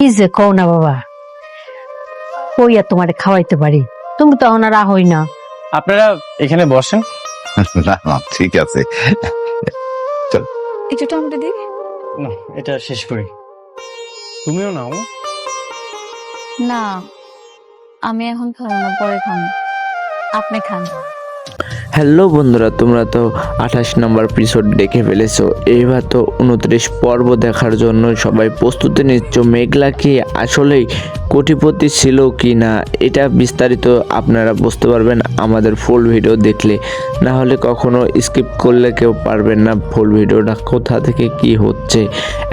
কি যে কও না বাবা, কইয়া তোমারে খাওয়াইতে পারি, তুমি তো ওনারা হই না। আপনারা এখানে বসেন। না না ঠিক আছে। একটু টমেটো দিই। না, এটা শেষ করি। তুমিও নাও। না, আমি এখন খাবো না, পরে খাবো। আপনি খান। হ্যালো বন্ধুরা, তোমরা তো 28 নম্বর এপিসোড দেখে ফেলেছো। এবার তো 29 পর্ব দেখার জন্য সবাই প্রস্তুতি নিচ্ছ। মেঘলা কি আসলেই কোটিপতি ছিল কি না, এটা বিস্তারিত আপনারা বুঝতে পারবেন আমাদের ফুল ভিডিও দেখলে। না হলে কখনো স্কিপ করলে কেউ পারবেন না ফুল ভিডিওটা কোথা থেকে কি হচ্ছে।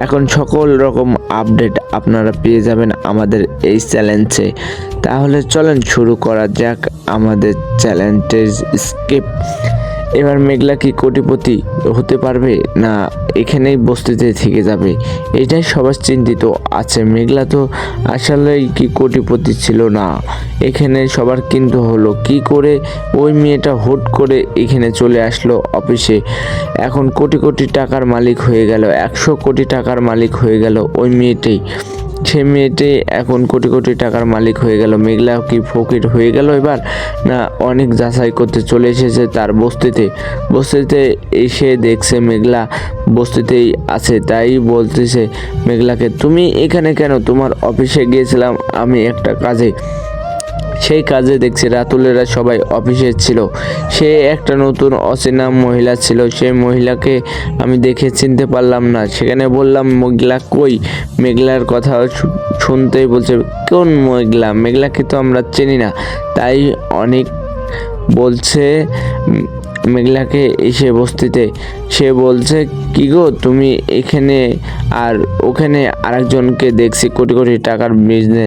এখন সকল রকম আপডেট আপনারা পেয়ে যাবেন আমাদের এই চ্যালেঞ্জে। তাহলে চলেন শুরু করা যাক আমাদের চ্যালেঞ্জের স্কিপ। এবার মেঘলা কি কোটিপতি হতে পারবে না এখানেই বস্তিতে থেকে যাবে, এটাই সবার চিন্তিত আছে। মেঘলা তো আসলেই কি কোটিপতি ছিল না, এখানে সবার কিন্তু হলো কি করে ওই মেয়েটা হুট করে এখানে চলে আসলো অফিসে। এখন কোটি কোটি টাকার মালিক হয়ে গেল, 100 কোটি টাকার মালিক হয়ে গেল ওই মেয়েটাই। সে মেয়েটাই এখন কোটি কোটি টাকার মালিক হয়ে গেল। মেঘলা কি ফকির হয়ে গেল এবার, না অনেক যাচাই করতে চলে এসেছে তার বস্তিতে। বস্তিতে এসে দেখছে মেঘলা বস্তিতেই আছে, তাই বলতেছে মেঘলাকে, তুমি এখানে কেন? তোমার অফিসে গিয়েছিলাম আমি একটা কাজে, সেই কাজে দেখছি রাতুলেরা সবাই অফিসে ছিল। সে একটা নতুন অচেনা মহিলা ছিল, সেই মহিলাকে আমি দেখে চিনতে পারলাম না। সেখানে বললাম মেঘলা কই? মেঘলার কথা শুনতেই বলছে কোন মেঘলা? মেঘলাকে তো আমরা চিনি না। তাই অনেক বলছে মেঘলাকে এসে বস্তিতে। সে বলছে কি গো তুমি এখানে, আর ওখানে আরেকজনকে দেখছি কোটি কোটি টাকার বিজনেস